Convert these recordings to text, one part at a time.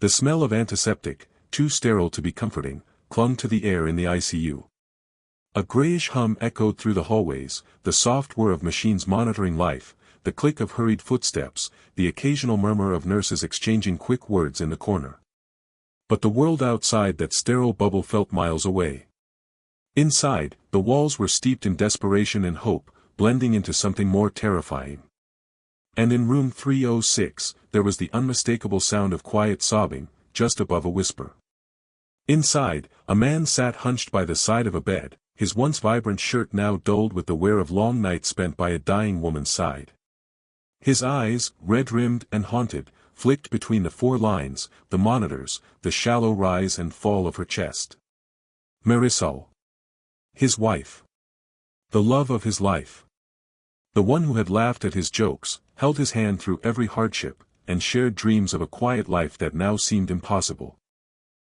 The smell of antiseptic, too sterile to be comforting, clung to the air in the ICU. A grayish hum echoed through the hallways, the soft whir of machines monitoring life, the click of hurried footsteps, the occasional murmur of nurses exchanging quick words in the corner. But the world outside that sterile bubble felt miles away. Inside, the walls were steeped in desperation and hope, blending into something more terrifying. And in room 306, there was the unmistakable sound of quiet sobbing, just above a whisper. Inside, a man sat hunched by the side of a bed, his once vibrant shirt now dulled with the wear of long nights spent by a dying woman's side. His eyes, red-rimmed and haunted, flicked between the four lines, the monitors, the shallow rise and fall of her chest. Marisol. His wife. The love of his life. The one who had laughed at his jokes, held his hand through every hardship, and shared dreams of a quiet life that now seemed impossible.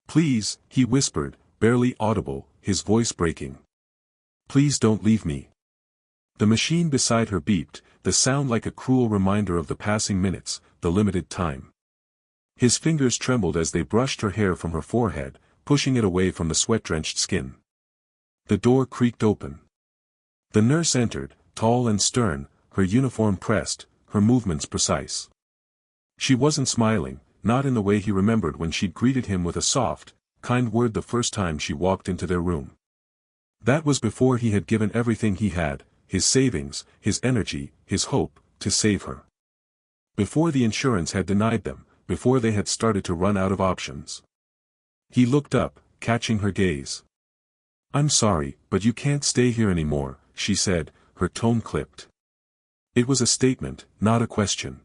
"Please," he whispered, barely audible, his voice breaking. "Please don't leave me." The machine beside her beeped, the sound like a cruel reminder of the passing minutes, the limited time. His fingers trembled as they brushed her hair from her forehead, pushing it away from the sweat-drenched skin. The door creaked open. The nurse entered, tall and stern, her uniform pressed, her movements precise. She wasn't smiling, not in the way he remembered when she'd greeted him with a soft, kind word the first time she walked into their room. That was before he had given everything he had, his savings, his energy, his hope, to save her. Before the insurance had denied them, before they had started to run out of options. He looked up, catching her gaze. "I'm sorry, but you can't stay here anymore," she said, her tone clipped. It was a statement, not a question.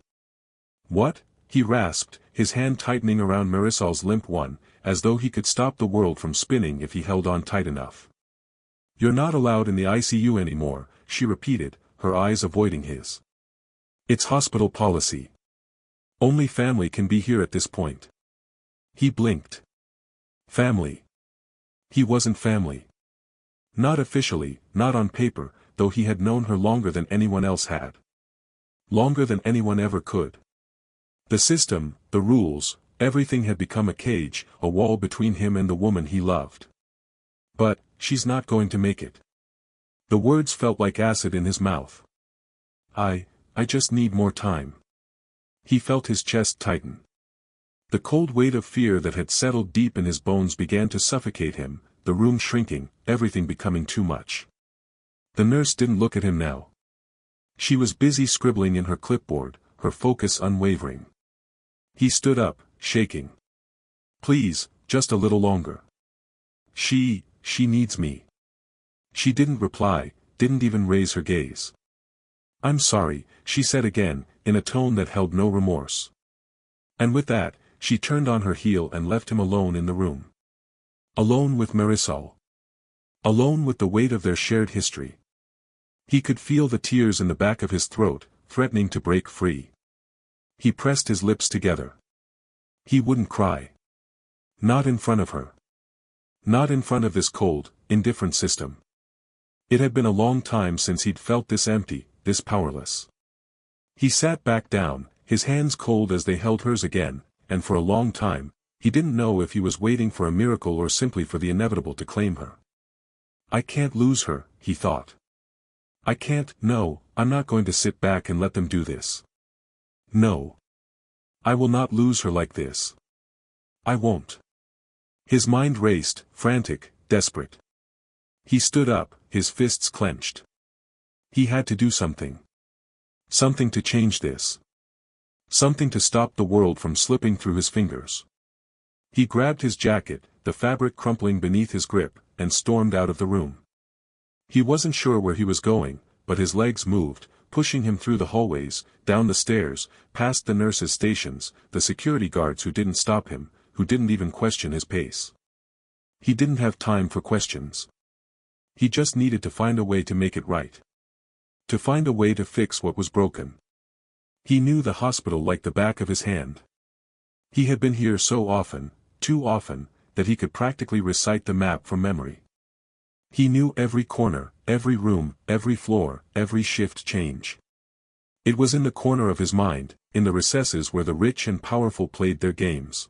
"What?" he rasped, his hand tightening around Marisol's limp one, as though he could stop the world from spinning if he held on tight enough. "You're not allowed in the ICU anymore," she repeated, her eyes avoiding his. "It's hospital policy. Only family can be here at this point." He blinked. Family. He wasn't family. Not officially, not on paper, though he had known her longer than anyone else had. Longer than anyone ever could. The system, the rules, everything had become a cage, a wall between him and the woman he loved. "But, she's not going to make it." The words felt like acid in his mouth. I just need more time." He felt his chest tighten. The cold weight of fear that had settled deep in his bones began to suffocate him, the room shrinking, everything becoming too much. The nurse didn't look at him now. She was busy scribbling in her clipboard, her focus unwavering. He stood up, shaking. "Please, just a little longer. She needs me." She didn't reply, didn't even raise her gaze. "I'm sorry," she said again, in a tone that held no remorse. And with that, she turned on her heel and left him alone in the room. Alone with Marisol. Alone with the weight of their shared history. He could feel the tears in the back of his throat, threatening to break free. He pressed his lips together. He wouldn't cry. Not in front of her. Not in front of this cold, indifferent system. It had been a long time since he'd felt this empty, this powerless. He sat back down, his hands cold as they held hers again, and for a long time, he didn't know if he was waiting for a miracle or simply for the inevitable to claim her. "I can't lose her," he thought. "I can't, no, I'm not going to sit back and let them do this. No. I will not lose her like this. I won't." His mind raced, frantic, desperate. He stood up, his fists clenched. He had to do something. Something to change this. Something to stop the world from slipping through his fingers. He grabbed his jacket, the fabric crumpling beneath his grip, and stormed out of the room. He wasn't sure where he was going, but his legs moved, pushing him through the hallways, down the stairs, past the nurses' stations, the security guards who didn't stop him, who didn't even question his pace. He didn't have time for questions. He just needed to find a way to make it right. To find a way to fix what was broken. He knew the hospital like the back of his hand. He had been here so often, too often, that he could practically recite the map from memory. He knew every corner, every room, every floor, every shift change. It was in the corner of his mind, in the recesses where the rich and powerful played their games.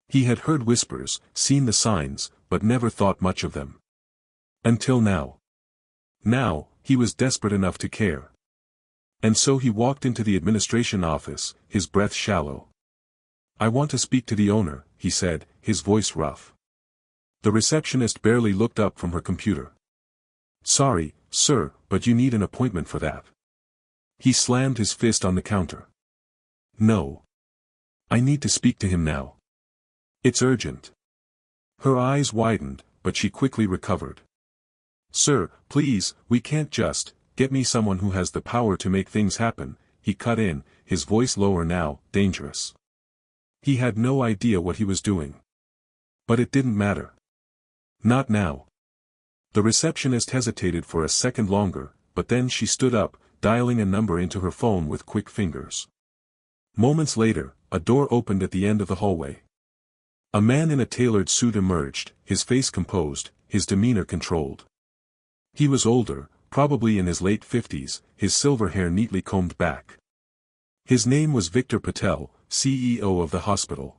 He had heard whispers, seen the signs, but never thought much of them. Until now. Now, he was desperate enough to care. And so he walked into the administration office, his breath shallow. "I want to speak to the owner," he said, his voice rough. The receptionist barely looked up from her computer. "Sorry, sir, but you need an appointment for that." He slammed his fist on the counter. "No. I need to speak to him now. It's urgent." Her eyes widened, but she quickly recovered. "Sir, please, we can't just, get me someone who has the power to make things happen," he cut in, his voice lower now, dangerous. He had no idea what he was doing. But it didn't matter. Not now. The receptionist hesitated for a second longer, but then she stood up, dialing a number into her phone with quick fingers. Moments later, a door opened at the end of the hallway. A man in a tailored suit emerged, his face composed, his demeanor controlled. He was older, probably in his late 50s, his silver hair neatly combed back. His name was Victor Patel, CEO of the hospital.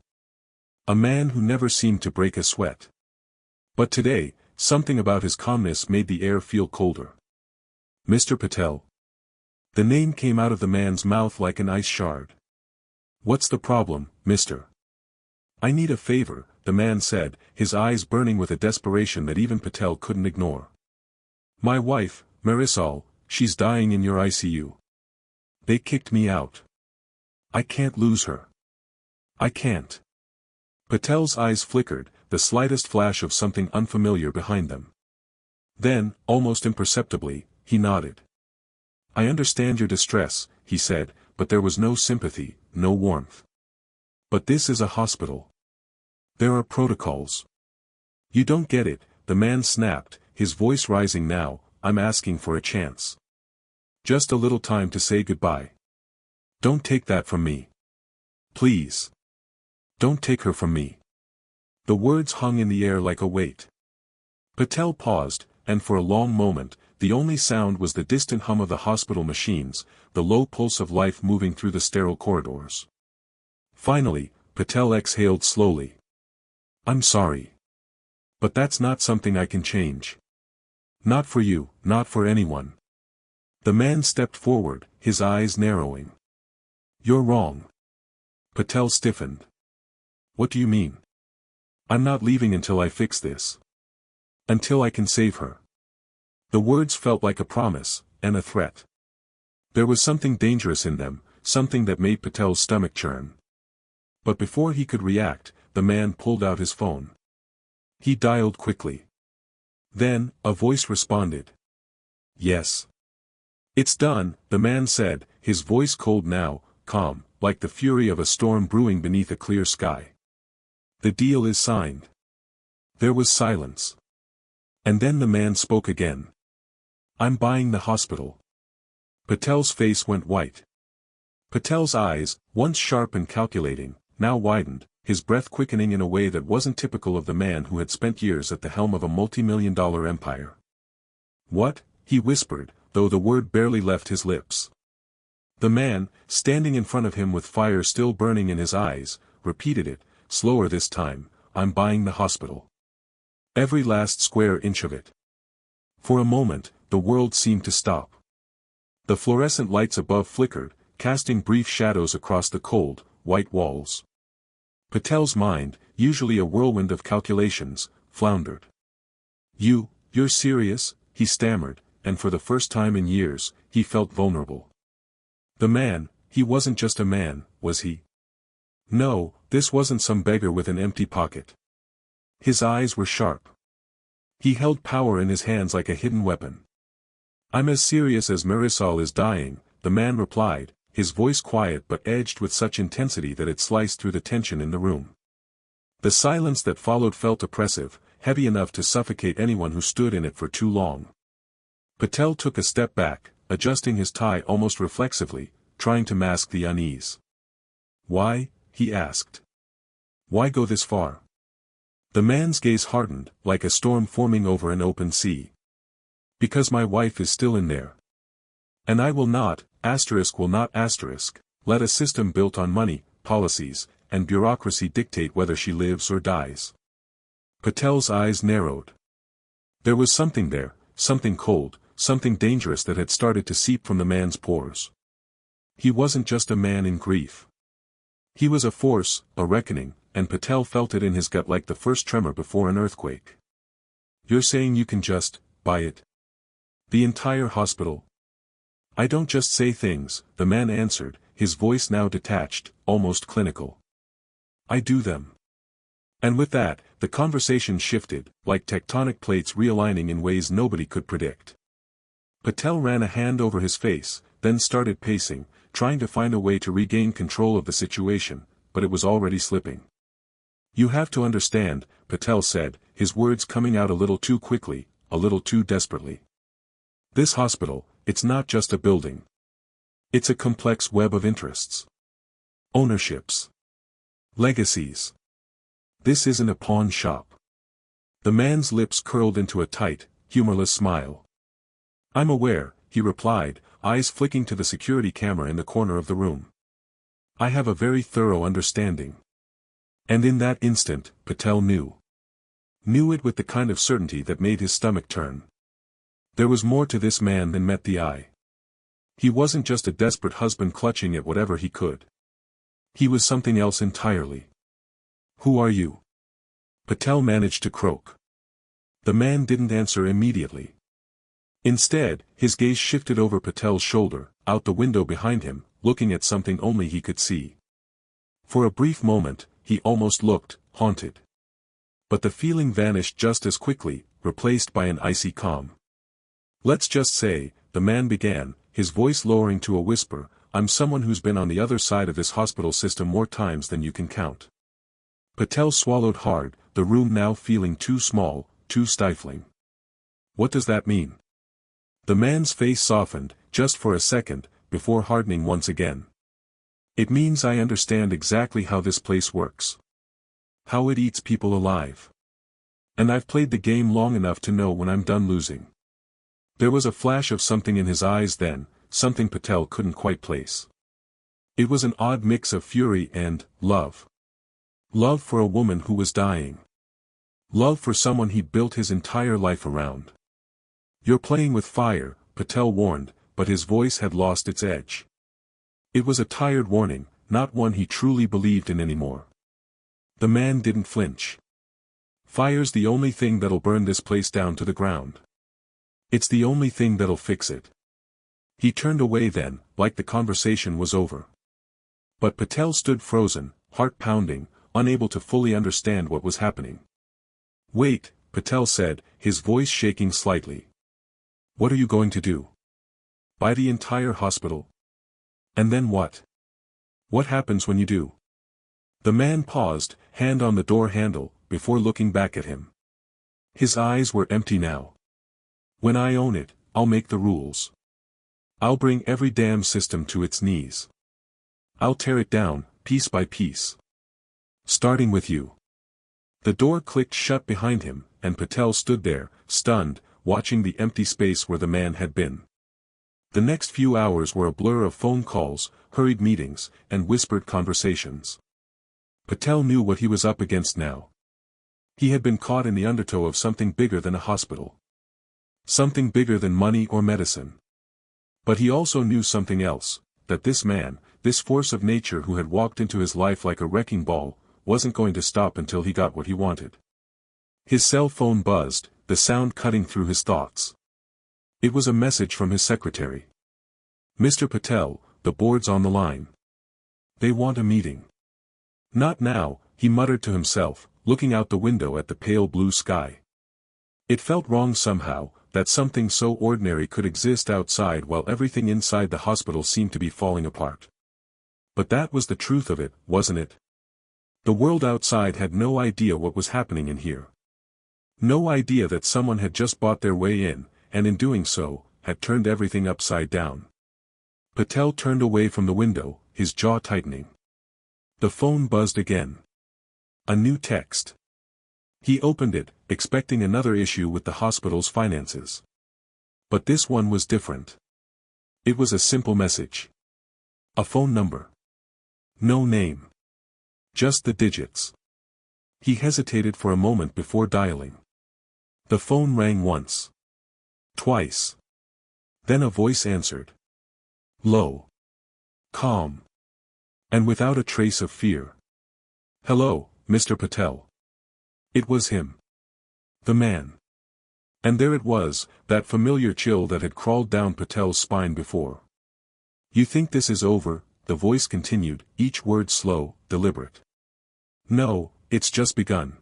A man who never seemed to break a sweat. But today, something about his calmness made the air feel colder. "Mr. Patel?" The name came out of the man's mouth like an ice shard. "What's the problem, mister?" "I need a favor," the man said, his eyes burning with a desperation that even Patel couldn't ignore. "My wife, Marisol, she's dying in your ICU. They kicked me out. I can't lose her. I can't." Patel's eyes flickered, the slightest flash of something unfamiliar behind them. Then, almost imperceptibly, he nodded. "I understand your distress," he said, but there was no sympathy, no warmth. "But this is a hospital. There are protocols. You don't get it," the man snapped, his voice rising now. "I'm asking for a chance. Just a little time to say goodbye. Don't take that from me. Please. Don't take her from me." The words hung in the air like a weight. Patel paused, and for a long moment, the only sound was the distant hum of the hospital machines, the low pulse of life moving through the sterile corridors. Finally, Patel exhaled slowly. "I'm sorry. But that's not something I can change. Not for you, not for anyone." The man stepped forward, his eyes narrowing. "You're wrong." Patel stiffened. "What do you mean?" "I'm not leaving until I fix this. Until I can save her." The words felt like a promise, and a threat. There was something dangerous in them, something that made Patel's stomach churn. But before he could react, the man pulled out his phone. He dialed quickly. Then, a voice responded. "Yes. It's done," the man said, his voice cold now, calm, like the fury of a storm brewing beneath a clear sky. "The deal is signed." There was silence. And then the man spoke again. "I'm buying the hospital." Patel's face went white. Patel's eyes, once sharp and calculating, now widened, his breath quickening in a way that wasn't typical of the man who had spent years at the helm of a multi-million-dollar empire. "What?" he whispered, though the word barely left his lips. The man, standing in front of him with fire still burning in his eyes, repeated it, slower this time. "I'm buying the hospital. Every last square inch of it." For a moment, the world seemed to stop. The fluorescent lights above flickered, casting brief shadows across the cold, white walls. Patel's mind, usually a whirlwind of calculations, floundered. You're serious?" he stammered, and for the first time in years, he felt vulnerable. The man, he wasn't just a man, was he? No, this wasn't some beggar with an empty pocket. His eyes were sharp. He held power in his hands like a hidden weapon. "I'm as serious as Marisol is dying," the man replied, his voice quiet but edged with such intensity that it sliced through the tension in the room. The silence that followed felt oppressive, heavy enough to suffocate anyone who stood in it for too long. Patel took a step back, adjusting his tie almost reflexively, trying to mask the unease. "Why?" he asked. "Why go this far?" The man's gaze hardened, like a storm forming over an open sea. "Because my wife is still in there. And I will not, *will not*, let a system built on money, policies, and bureaucracy dictate whether she lives or dies. Patel's eyes narrowed. There was something there, something cold, something dangerous that had started to seep from the man's pores. He wasn't just a man in grief. He was a force, a reckoning, and Patel felt it in his gut like the first tremor before an earthquake. "You're saying you can just buy it? The entire hospital?" "I don't just say things," the man answered, his voice now detached, almost clinical. "I do them." And with that, the conversation shifted, like tectonic plates realigning in ways nobody could predict. Patel ran a hand over his face, then started pacing, trying to find a way to regain control of the situation, but it was already slipping. "You have to understand," Patel said, his words coming out a little too quickly, a little too desperately. "This hospital, it's not just a building. It's a complex web of interests. Ownerships. Legacies. This isn't a pawn shop." The man's lips curled into a tight, humorless smile. "I'm aware," he replied, eyes flicking to the security camera in the corner of the room. "I have a very thorough understanding." And in that instant, Patel knew. Knew it with the kind of certainty that made his stomach turn. There was more to this man than met the eye. He wasn't just a desperate husband clutching at whatever he could. He was something else entirely. "Who are you?" Patel managed to croak. The man didn't answer immediately. Instead, his gaze shifted over Patel's shoulder, out the window behind him, looking at something only he could see. For a brief moment, he almost looked haunted. But the feeling vanished just as quickly, replaced by an icy calm. "Let's just say," the man began, his voice lowering to a whisper, "I'm someone who's been on the other side of this hospital system more times than you can count." Patel swallowed hard, the room now feeling too small, too stifling. "What does that mean?" The man's face softened, just for a second, before hardening once again. "It means I understand exactly how this place works. How it eats people alive. And I've played the game long enough to know when I'm done losing." There was a flash of something in his eyes then, something Patel couldn't quite place. It was an odd mix of fury and love. Love for a woman who was dying. Love for someone he'd built his entire life around. "You're playing with fire," Patel warned, but his voice had lost its edge. It was a tired warning, not one he truly believed in anymore. The man didn't flinch. "Fire's the only thing that'll burn this place down to the ground. It's the only thing that'll fix it." He turned away then, like the conversation was over. But Patel stood frozen, heart pounding, unable to fully understand what was happening. "Wait," Patel said, his voice shaking slightly. "What are you going to do? Buy the entire hospital? And then what? What happens when you do?" The man paused, hand on the door handle, before looking back at him. His eyes were empty now. "When I own it, I'll make the rules. I'll bring every damn system to its knees. I'll tear it down, piece by piece. Starting with you." The door clicked shut behind him, and Patel stood there, stunned, watching the empty space where the man had been. The next few hours were a blur of phone calls, hurried meetings, and whispered conversations. Patel knew what he was up against now. He had been caught in the undertow of something bigger than a hospital. Something bigger than money or medicine. But he also knew something else, that this man, this force of nature who had walked into his life like a wrecking ball, wasn't going to stop until he got what he wanted. His cell phone buzzed, the sound cutting through his thoughts. It was a message from his secretary. "Mr. Patel, the board's on the line. They want a meeting." "Not now," he muttered to himself, looking out the window at the pale blue sky. It felt wrong somehow, that something so ordinary could exist outside while everything inside the hospital seemed to be falling apart. But that was the truth of it, wasn't it? The world outside had no idea what was happening in here. No idea that someone had just bought their way in, and in doing so, had turned everything upside down. Patel turned away from the window, his jaw tightening. The phone buzzed again. A new text. He opened it, expecting another issue with the hospital's finances. But this one was different. It was a simple message. A phone number. No name. just the digits. He hesitated for a moment before dialing. The phone rang once. Twice. Then a voice answered. Low. Calm. And without a trace of fear. Hello, Mr. Patel. It was him. The man. And there it was, that familiar chill that had crawled down Patel's spine before. You think this is over, the voice continued, each word slow, deliberate. No, it's just begun.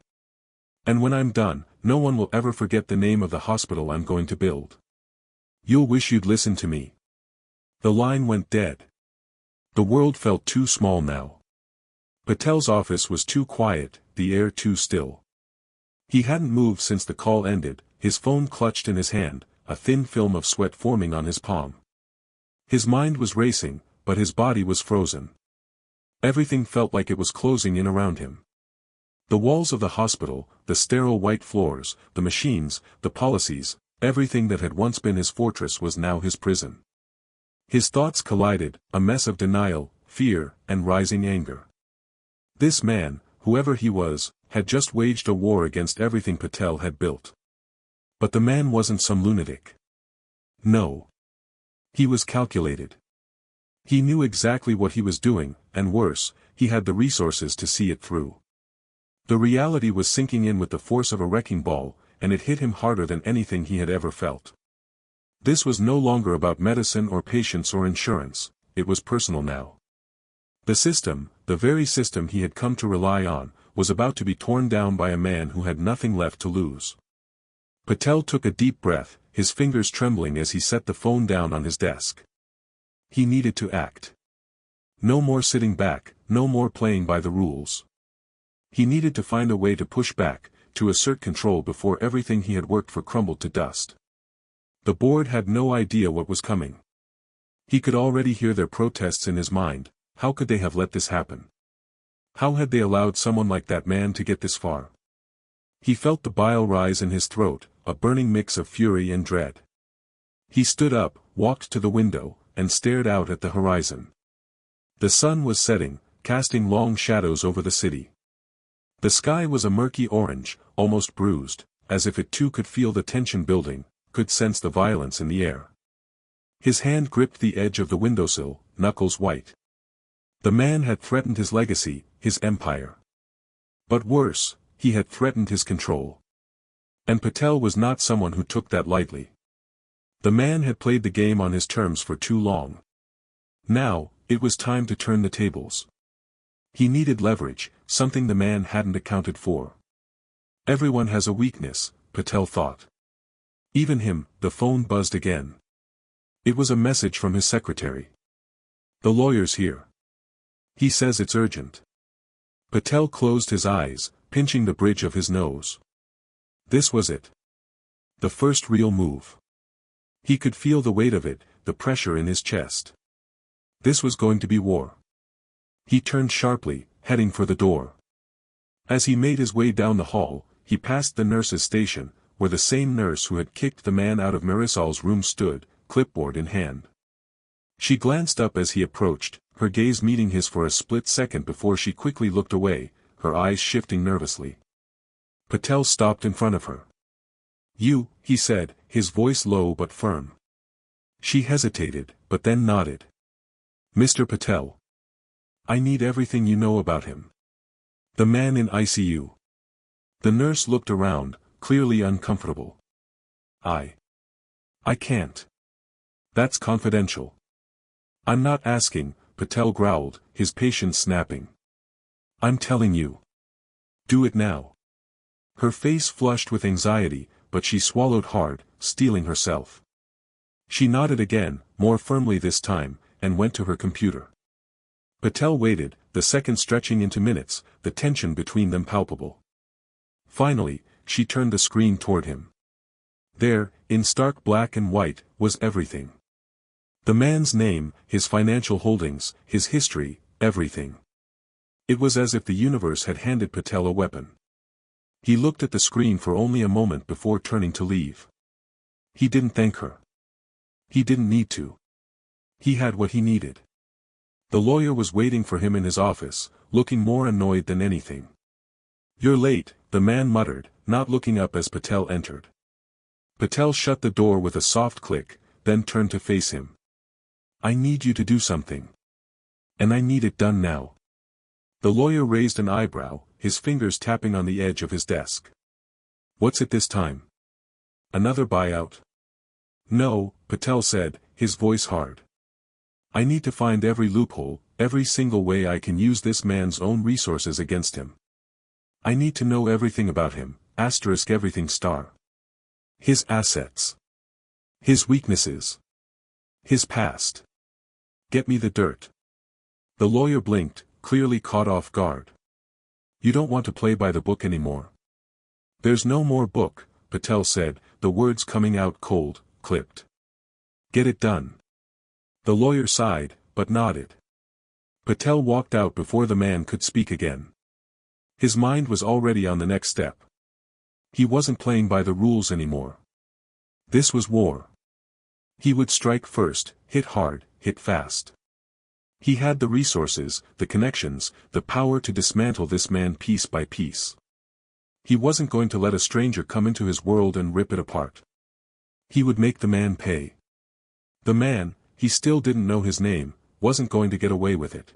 And when I'm done, no one will ever forget the name of the hospital I'm going to build. You'll wish you'd listened to me. The line went dead. The world felt too small now. Patel's office was too quiet, the air too still. He hadn't moved since the call ended, his phone clutched in his hand, a thin film of sweat forming on his palm. His mind was racing, but his body was frozen. Everything felt like it was closing in around him. The walls of the hospital, the sterile white floors, the machines, the policies, everything that had once been his fortress was now his prison. His thoughts collided, a mess of denial, fear, and rising anger. This man, whoever he was, had just waged a war against everything Patel had built. But the man wasn't some lunatic. No. He was calculated. He knew exactly what he was doing, and worse, he had the resources to see it through. The reality was sinking in with the force of a wrecking ball, and it hit him harder than anything he had ever felt. This was no longer about medicine or patients or insurance, it was personal now. The system, the very system he had come to rely on, was about to be torn down by a man who had nothing left to lose. Patel took a deep breath, his fingers trembling as he set the phone down on his desk. He needed to act. No more sitting back, no more playing by the rules. He needed to find a way to push back, to assert control before everything he had worked for crumbled to dust. The board had no idea what was coming. He could already hear their protests in his mind. How could they have let this happen? How had they allowed someone like that man to get this far? He felt the bile rise in his throat, a burning mix of fury and dread. He stood up, walked to the window, and stared out at the horizon. The sun was setting, casting long shadows over the city. The sky was a murky orange, almost bruised, as if it too could feel the tension building, could sense the violence in the air. His hand gripped the edge of the windowsill, knuckles white. The man had threatened his legacy, his empire. But worse, he had threatened his control. And Patel was not someone who took that lightly. The man had played the game on his terms for too long. Now, it was time to turn the tables. He needed leverage, something the man hadn't accounted for. Everyone has a weakness, Patel thought. Even him. The phone buzzed again. It was a message from his secretary. The lawyer's here. He says it's urgent. Patel closed his eyes, pinching the bridge of his nose. This was it. The first real move. He could feel the weight of it, the pressure in his chest. This was going to be war. He turned sharply, heading for the door. As he made his way down the hall, he passed the nurse's station, where the same nurse who had kicked the man out of Marisol's room stood, clipboard in hand. She glanced up as he approached, her gaze meeting his for a split second before she quickly looked away, her eyes shifting nervously. Patel stopped in front of her. You, he said, his voice low but firm. She hesitated, but then nodded. Mr. Patel. I need everything you know about him. The man in ICU. The nurse looked around, clearly uncomfortable. I can't. That's confidential. I'm not asking, Patel growled, his patience snapping. I'm telling you. Do it now. Her face flushed with anxiety, but she swallowed hard, steeling herself. She nodded again, more firmly this time, and went to her computer. Patel waited, the seconds stretching into minutes, the tension between them palpable. Finally, she turned the screen toward him. There, in stark black and white, was everything. The man's name, his financial holdings, his history, everything. It was as if the universe had handed Patel a weapon. He looked at the screen for only a moment before turning to leave. He didn't thank her. He didn't need to. He had what he needed. The lawyer was waiting for him in his office, looking more annoyed than anything. "You're late," the man muttered, not looking up as Patel entered. Patel shut the door with a soft click, then turned to face him. "I need you to do something. And I need it done now." The lawyer raised an eyebrow, his fingers tapping on the edge of his desk. "What's it this time? Another buyout?" "No," Patel said, his voice hard. "I need to find every loophole, every single way I can use this man's own resources against him. I need to know everything about him, everything star. His assets. His weaknesses. His past. Get me the dirt." The lawyer blinked, clearly caught off guard. "You don't want to play by the book anymore." "There's no more book," Patel said, the words coming out cold, clipped. "Get it done." The lawyer sighed, but nodded. Patel walked out before the man could speak again. His mind was already on the next step. He wasn't playing by the rules anymore. This was war. He would strike first, hit hard, hit fast. He had the resources, the connections, the power to dismantle this man piece by piece. He wasn't going to let a stranger come into his world and rip it apart. He would make the man pay. The man, he still didn't know his name, wasn't going to get away with it.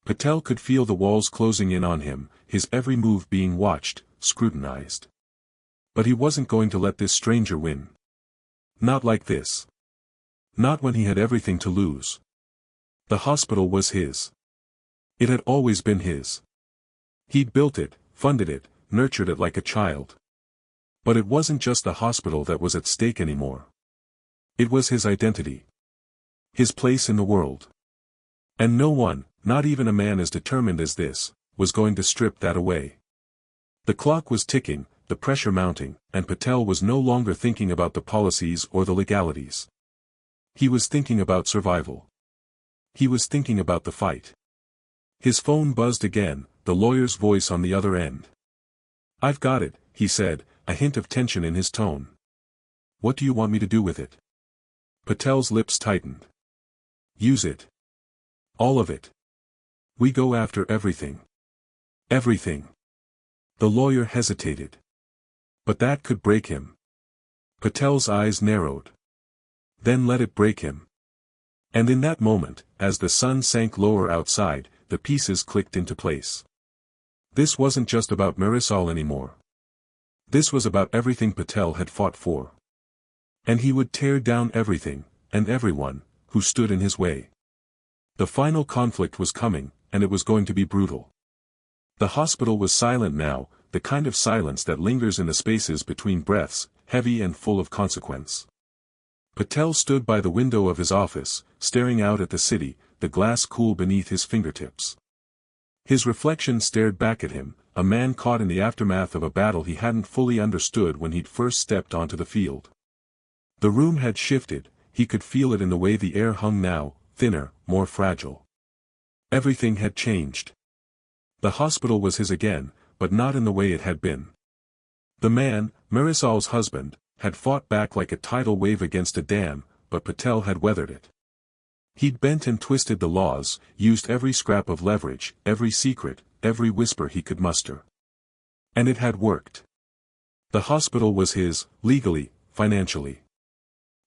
Patel could feel the walls closing in on him, his every move being watched, scrutinized. But he wasn't going to let this stranger win. Not like this. Not when he had everything to lose. The hospital was his. It had always been his. He'd built it, funded it, nurtured it like a child. But it wasn't just the hospital that was at stake anymore. It was his identity. His place in the world. And no one, not even a man as determined as this, was going to strip that away. The clock was ticking, the pressure mounting, and Patel was no longer thinking about the policies or the legalities. He was thinking about survival. He was thinking about the fight. His phone buzzed again, the lawyer's voice on the other end. "I've got it," he said, a hint of tension in his tone. "What do you want me to do with it?" Patel's lips tightened. "Use it. All of it. We go after everything. Everything." The lawyer hesitated. But that could break him. Patel's eyes narrowed. Then let it break him. And in that moment, as the sun sank lower outside, the pieces clicked into place. This wasn't just about Marisol anymore. This was about everything Patel had fought for. And he would tear down everything, and everyone, who stood in his way. The final conflict was coming, and it was going to be brutal. The hospital was silent now, the kind of silence that lingers in the spaces between breaths, heavy and full of consequence. Patel stood by the window of his office, staring out at the city, the glass cool beneath his fingertips. His reflection stared back at him, a man caught in the aftermath of a battle he hadn't fully understood when he'd first stepped onto the field. The room had shifted, he could feel it in the way the air hung now, thinner, more fragile. Everything had changed. The hospital was his again, but not in the way it had been. The man, Marisol's husband, had fought back like a tidal wave against a dam, but Patel had weathered it. He'd bent and twisted the laws, used every scrap of leverage, every secret, every whisper he could muster. And it had worked. The hospital was his, legally, financially.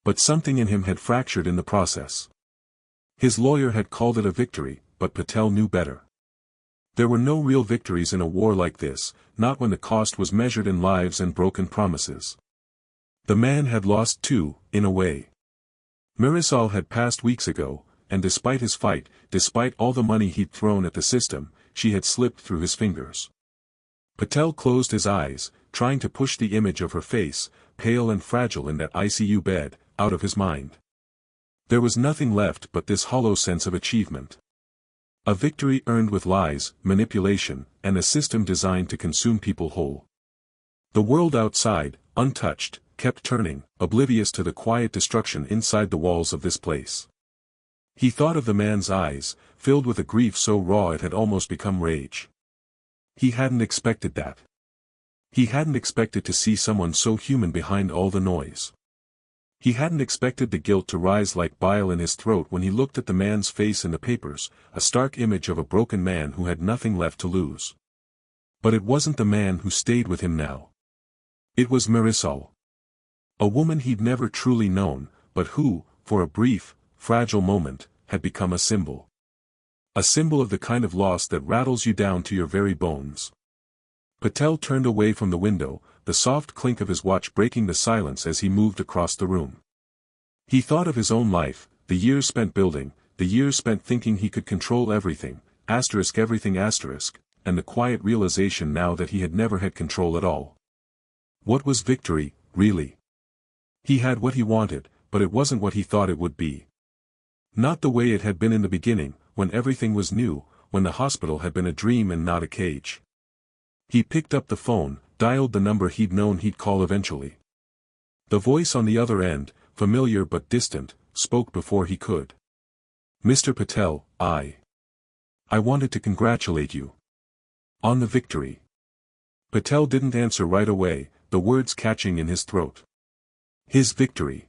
But something in him had fractured in the process. His lawyer had called it a victory, but Patel knew better. There were no real victories in a war like this, not when the cost was measured in lives and broken promises. The man had lost too, in a way. Marisol had passed weeks ago, and despite his fight, despite all the money he'd thrown at the system, she had slipped through his fingers. Patel closed his eyes, trying to push the image of her face, pale and fragile in that ICU bed, out of his mind. There was nothing left but this hollow sense of achievement. A victory earned with lies, manipulation, and a system designed to consume people whole. The world outside, untouched, kept turning, oblivious to the quiet destruction inside the walls of this place. He thought of the man's eyes, filled with a grief so raw it had almost become rage. He hadn't expected that. He hadn't expected to see someone so human behind all the noise. He hadn't expected the guilt to rise like bile in his throat when he looked at the man's face in the papers, a stark image of a broken man who had nothing left to lose. But it wasn't the man who stayed with him now. It was Marisol. A woman he'd never truly known, but who, for a brief, fragile moment, had become a symbol. A symbol of the kind of loss that rattles you down to your very bones. Patel turned away from the window, the soft clink of his watch breaking the silence as he moved across the room. He thought of his own life, the years spent building, the years spent thinking he could control everything, everything, and the quiet realization now that he had never had control at all. What was victory, really? He had what he wanted, but it wasn't what he thought it would be. Not the way it had been in the beginning, when everything was new, when the hospital had been a dream and not a cage. He picked up the phone, dialed the number he'd known he'd call eventually. The voice on the other end, familiar but distant, spoke before he could. Mr. Patel, I wanted to congratulate you on the victory. Patel didn't answer right away, the words catching in his throat. His victory.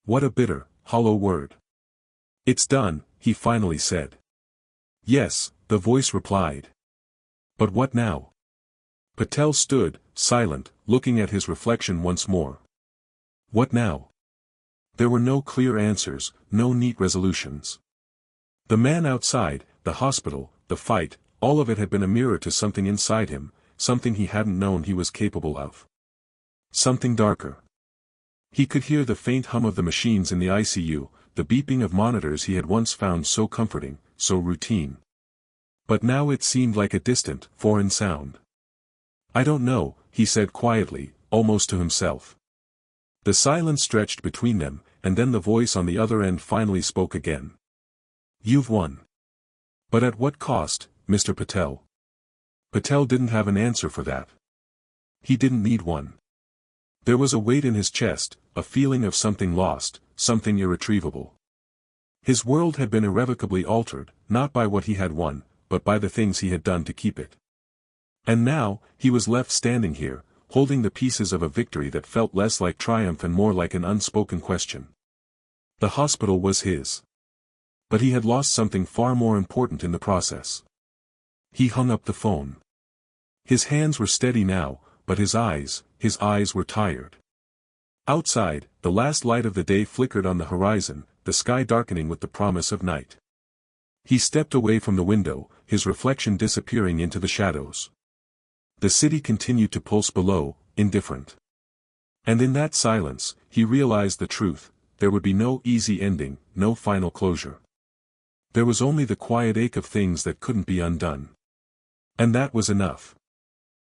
What a bitter, hollow word. It's done, he finally said. Yes, the voice replied. But what now? Patel stood, silent, looking at his reflection once more. What now? There were no clear answers, no neat resolutions. The man outside, the hospital, the fight, all of it had been a mirror to something inside him, something he hadn't known he was capable of. Something darker. He could hear the faint hum of the machines in the ICU, the beeping of monitors he had once found so comforting, so routine. But now it seemed like a distant, foreign sound. I don't know, he said quietly, almost to himself. The silence stretched between them, and then the voice on the other end finally spoke again. You've won. But at what cost, Mr. Patel? Patel didn't have an answer for that. He didn't need one. There was a weight in his chest, a feeling of something lost, something irretrievable. His world had been irrevocably altered, not by what he had won, but by the things he had done to keep it. And now, he was left standing here, holding the pieces of a victory that felt less like triumph and more like an unspoken question. The hospital was his. But he had lost something far more important in the process. He hung up the phone. His hands were steady now, but his eyes were tired. Outside, the last light of the day flickered on the horizon, the sky darkening with the promise of night. He stepped away from the window, his reflection disappearing into the shadows. The city continued to pulse below, indifferent. And in that silence, he realized the truth, there would be no easy ending, no final closure. There was only the quiet ache of things that couldn't be undone. And that was enough.